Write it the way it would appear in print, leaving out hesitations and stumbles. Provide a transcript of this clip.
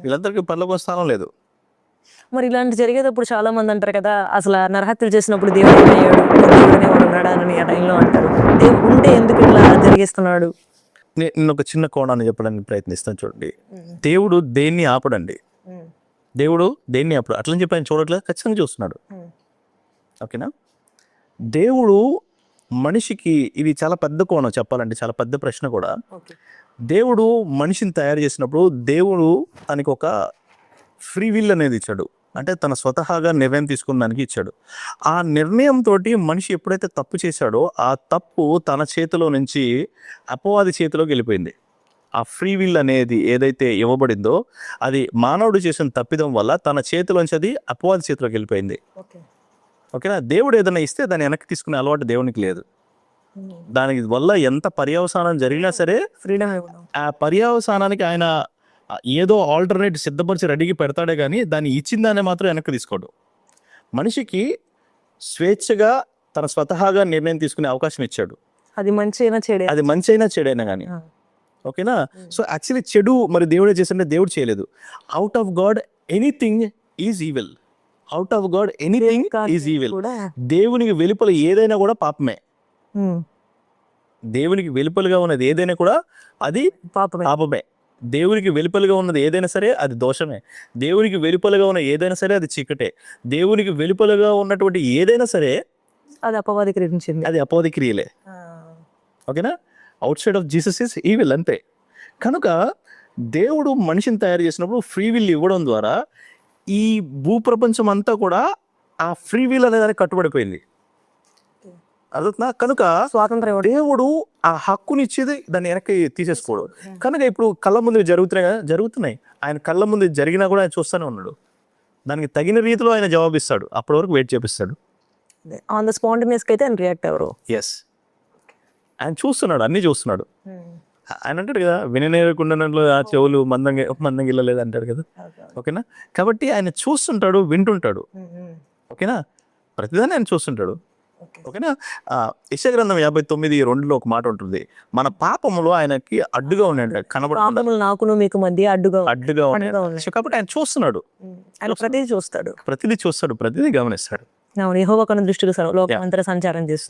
వీళ్ళందరికీ పరలోక స్థానం లేదు. మరి ఇలాంటి జరిగేటప్పుడు చాలా మంది అంటారు కదా, అసలు నరహత్యలు చేసినప్పుడు దేవుడు ఏమయ్యాడు, దేవుడు వాడు ఉన్నాడా అని ఆ టైంలో అంటారు. దేవుడు ఉంటే ఎందుకు ఇలా జరిగిస్తున్నాడు? నేను ఒక చిన్న కోణాన్ని చెప్పడానికి ప్రయత్నిస్తాను. చూడండి, దేవుడు దేన్ని ఆపడండి. దేవుడు దేన్ని ఆపడు. అట్లని చెప్పి ఆయన చూడట్లేదు, ఖచ్చితంగా చూస్తున్నాడు. ఓకేనా? దేవుడు మనిషికి, ఇది చాలా పెద్ద కోణం చెప్పాలంటే, చాలా పెద్ద ప్రశ్న కూడా. దేవుడు మనిషిని తయారు చేసినప్పుడు దేవుడు తనకి ఒక ఫ్రీ విల్ అనేది ఇచ్చాడు. అంటే తన స్వతహాగా నిర్ణయం తీసుకున్న దానికి ఇచ్చాడు. ఆ నిర్ణయంతో మనిషి ఎప్పుడైతే తప్పు చేశాడో ఆ తప్పు తన చేతిలో నుంచి అపవాది చేతిలోకి వెళ్ళిపోయింది. ఆ ఫ్రీ విల్ అనేది ఏదైతే ఇవ్వబడిందో అది మానవుడు చేసిన తప్పిదం వల్ల తన చేతిలోంచి అది అపవాది చేతిలోకి వెళ్ళిపోయింది. ఓకేనా? దేవుడు ఏదైనా ఇస్తే దాన్ని వెనక్కి తీసుకునే అలవాటు దేవునికి లేదు. దానికి వల్ల ఎంత పర్యవసానం జరిగినా సరే ఫ్రీడమ్ ఆ పర్యవసానానికి ఆయన ఏదో ఆల్టర్నేట్ సిద్ధపరిచి రెడీకి పెడతాడే కానీ దాన్ని ఇచ్చిన దాన్ని మాత్రం వెనక్కి తీసుకోడు. మనిషికి స్వేచ్ఛగా తన స్వతహాగా నిర్ణయం తీసుకునే అవకాశం ఇచ్చాడు. అది మంచి అయినా చెడే, అది మంచి అయినా చెడైనా కానీ. ఓకేనా? సో యాక్చువల్లీ చెడు మరి దేవుడే చేసింటే దేవుడు చేయలేదు. Out of God anything is evil. Out of God anything is evil. దేవునికి వెలుపల ఏదైనా కూడా పాపమే. దేవునికి వెలుపలుగా ఉన్నది ఏదైనా కూడా అది పాపమే. దేవునికి వెలుపలుగా ఉన్నది ఏదైనా సరే అది దోషమే. దేవునికి వెలుపలుగా ఉన్న ఏదైనా సరే అది చీకటే. దేవునికి వెలుపలుగా ఉన్నటువంటి ఏదైనా సరే అది అపవాది క్రియించింది, అది అపవాది క్రియలే. ఓకేనా? Out side of Jesus is evil, అంతే. కనుక దేవుడు మనిషిని తయారు చేసినప్పుడు ఫ్రీ విల్ ఇవ్వడం ద్వారా ఈ భూప్రపంచం అంతా కూడా ఆ ఫ్రీ విల్ అనే దానికి కట్టుబడిపోయింది. అర్థవుతుందా? కనుక స్వాతంత్రం దేవుడు ఆ హక్కునిచ్చేది దాన్ని వెనక్కి తీసేసుకోడు. కనుక ఇప్పుడు కళ్ళ ముందు జరుగుతున్నాయి. ఆయన కళ్ళ ముందు జరిగినా కూడా ఆయన చూస్తూనే ఉన్నాడు. దానికి తగిన రీతిలో ఆయన జవాబిస్తాడు. అప్పటి వరకు వెయిట్ చేపిస్తాడు. ఆన్ ద స్పాంటేనియస్ అయితే ఆయన రియాక్ట్ అవ్వరు. ఎస్, ఆయన చూస్తున్నాడు, అన్ని చూస్తున్నాడు. ఆయన అంటాడు కదా, విననేరకుండా ఆ చెవులు మందంగా ఇల్లలేదు అంటాడు కదా. ఓకేనా? కాబట్టి ఆయన చూస్తుంటాడు, వింటుంటాడు. ఓకేనా? ప్రతిదాన్ని ఆయన చూస్తుంటాడు. ఓకేనా? యెషయా గ్రంథం 59:2 ఒక మాట ఉంటుంది, మన పాపములు ఆయనకి అడ్డుగా ఉన్నాడు, కనబడుతుంది. నాకును మీకు మధ్య అడ్డుగా ఉన్నాయి. కాబట్టి ఆయన చూస్తున్నాడు, ఆయన ప్రతిదీ చూస్తాడు, ప్రతిదీ గమనిస్తాడు. యెహోవా కన్ను దృష్టిలో లోకమంతటా సంచారం చేస్తుంది.